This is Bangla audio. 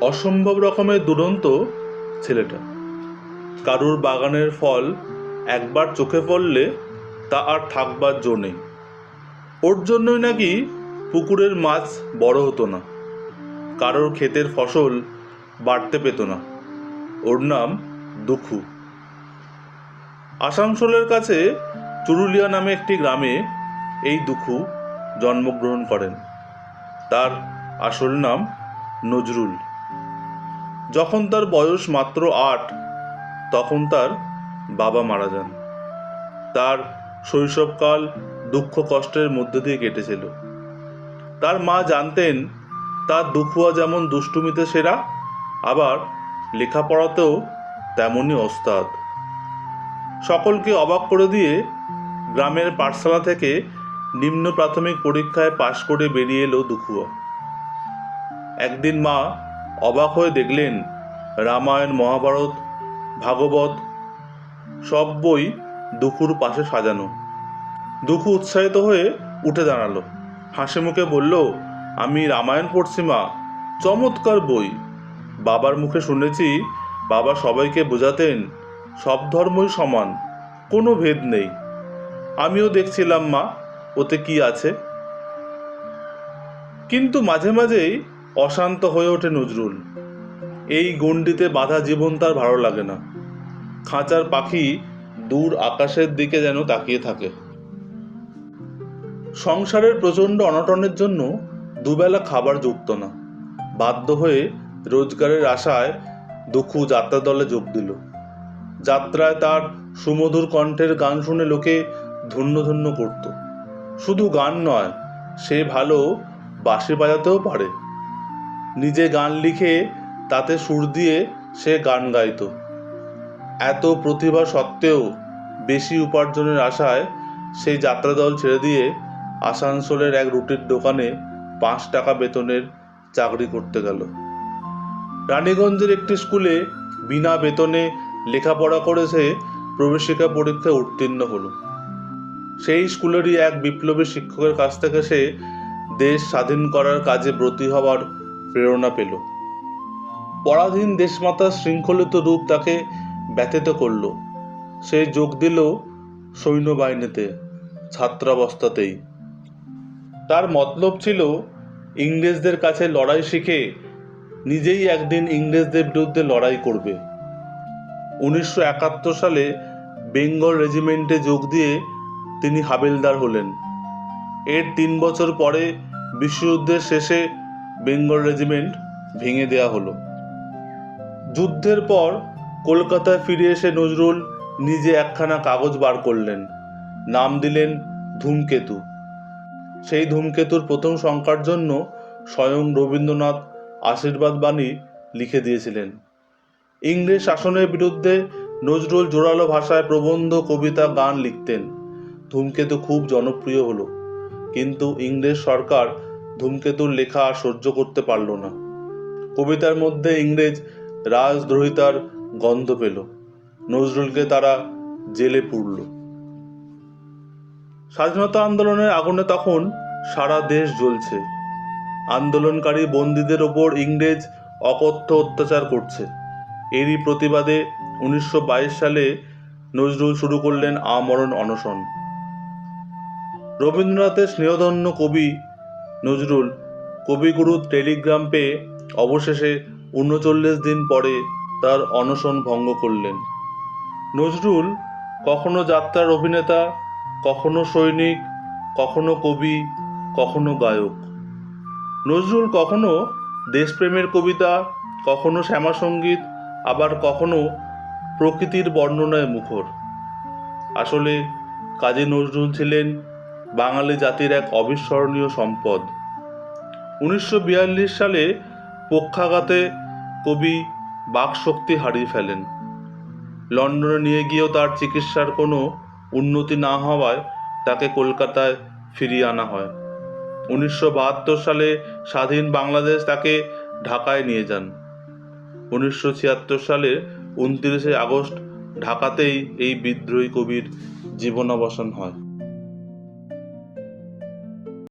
অসম্ভব রকমের দুরন্ত ছেলেটা। কারুর বাগানের ফল একবার চোখে পড়লে তা আর থাকবার জো নেই। ওর জন্যই নাকি পুকুরের মাছ বড় হতো না, কারোর ক্ষেতের ফসল বাড়তে পেত না। ওর নাম দুখু। আসানসোলের কাছে চুরুলিয়া নামে একটি গ্রামে এই দুখু জন্মগ্রহণ করেন। তার আসল নাম নজরুল। যখন তার বয়স মাত্র 8, তখন তার বাবা মারা যান। তার শৈশবকাল দুঃখ কষ্টের মধ্যে দিয়ে কেটেছিল। তার মা জানতেন তার দুখুয়া যেমন দুষ্টুমিতে সেরা, আবার লেখাপড়াতেও তেমনই ওস্তাদ। সকলকে অবাক করে দিয়ে গ্রামের পাঠশালা থেকে নিম্ন প্রাথমিক পরীক্ষায় পাশ করে বেরিয়ে এলো দুখুয়া। একদিন মা অবাক হয়ে দেখলেন রামায়ণ, মহাভারত, ভাগবত সব বই দুখুর পাশে সাজানো। দুখু উৎসাহিত হয়ে উঠে দাঁড়ালো, হাসি মুখে বলল, আমি রামায়ণ পড়ছি মা, চমৎকার বই। বাবার মুখে শুনেছি বাবা সবাইকে বোঝাতেন সব ধর্মই সমান, কোনো ভেদ নেই। আমিও দেখছিলাম মা, ওতে কি আছে। কিন্তু মাঝে মাঝেই অশান্ত হয়ে ওঠে নজরুল। এই গণ্ডিতে বাঁধা জীবন তার ভালো লাগে না। খাঁচার পাখি দূর আকাশের দিকে যেন তাকিয়ে থাকে। সংসারের প্রচণ্ড অনটনের জন্য দুবেলা খাবার জুটত না। বাধ্য হয়ে রোজগারের আশায় দুখু যাত্রা দলে যোগ দিল। যাত্রায় তার সুমধুর কণ্ঠের গান শুনে লোকে ধন্য ধন্য করত। শুধু গান নয়, সে ভালো বাঁশি বাজাতেও পারে। নিজে গান লিখে তাতে সুর দিয়ে সে গান গাইত। এত প্রতিভা সত্ত্বেও বেশি উপার্জনের আশায় সেই যাত্রা দল ছেড়ে দিয়ে আসানসোলের এক রুটির দোকানে 5 টাকা বেতনের চাকরি করতে গেল। রানীগঞ্জের একটি স্কুলে বিনা বেতনে লেখাপড়া করে সে প্রবেশিকা পরীক্ষায় উত্তীর্ণ হলো। সেই স্কুলেরই এক বিপ্লবী শিক্ষকের কাছ থেকে সে দেশ স্বাধীন করার কাজে ব্রতী হওয়ার প্রেরণা পেল। পরাধীন দেশমাতার শৃঙ্খলিত রূপ তাকে ব্যথিত করল। সে যোগ দিল সৈন্যবাহিনীতে ছাত্রাবস্থাতেই। তার মতলব ছিল ইংরেজদের কাছে লড়াই শিখে নিজেই একদিন ইংরেজদের বিরুদ্ধে লড়াই করবে। 1971 সালে বেঙ্গল রেজিমেন্টে যোগ দিয়ে তিনি হাবিলদার হলেন। এর 3 বছর পরে বিশ্বযুদ্ধের শেষে বেঙ্গল রেজিমেন্ট ভেঙে দেওয়া হলো। যুদ্ধের পর কলকাতায় ফিরে এসে নজরুল নিজে একখানা কাগজ বার করলেন, নাম দিলেন ধূমকেতু। সেই ধূমকেতুর প্রথম সংখ্যার জন্য স্বয়ং রবীন্দ্রনাথ আশীর্বাদ বাণী লিখে দিয়েছিলেন। ইংরেজ শাসনের বিরুদ্ধে নজরুল জোরালো ভাষায় প্রবন্ধ, কবিতা, গান লিখতেন। ধূমকেতু খুব জনপ্রিয় হলো, কিন্তু ইংরেজ সরকার ধূমকেতুর লেখা আর সহ্য করতে পারল না। কবিতার মধ্যে ইংরেজ রাজদ্রোহিতার গন্ধ পেল। নজরুলকে তারা জেলে পুরল। স্বাধীনতা আন্দোলনের আগুনে তখন সারা দেশ জ্বলছে। আন্দোলনকারী বন্দীদের ওপর ইংরেজ অকথ্য অত্যাচার করছে। এরই প্রতিবাদে 1922 সালে নজরুল শুরু করলেন আমরণ অনশন। রবীন্দ্রনাথের স্নেহধন্য কবি নজরুল কবিগুরুর টেলিগ্রাম পেয়ে অবশেষে 39 দিন পরে তার অনশন ভঙ্গ করলেন। নজরুল কখনো যাত্রার অভিনেতা, কখনো সৈনিক, কখনো কবি, কখনো গায়ক। নজরুল কখনো দেশপ্রেমের কবিতা, কখনো শ্যামাসঙ্গীত, আবার কখনো প্রকৃতির বর্ণনায় মুখর। আসলে কাজী নজরুল ছিলেন বাঙালি জাতির এক অবিস্মরণীয় সম্পদ। 1942 সালে পক্ষাঘাতে কবি বাকশক্তি হারিয়ে ফেলেন। লন্ডনে নিয়ে গিয়েও তার চিকিৎসার কোনো উন্নতি না হওয়ায় তাকে কলকাতায় ফিরিয়ে আনা হয়। 1972 সালে স্বাধীন বাংলাদেশ তাকে ঢাকায় নিয়ে যান। 1976 সালের 29 আগস্ট ঢাকাতেই এই বিদ্রোহী কবির জীবনাবসান হয়।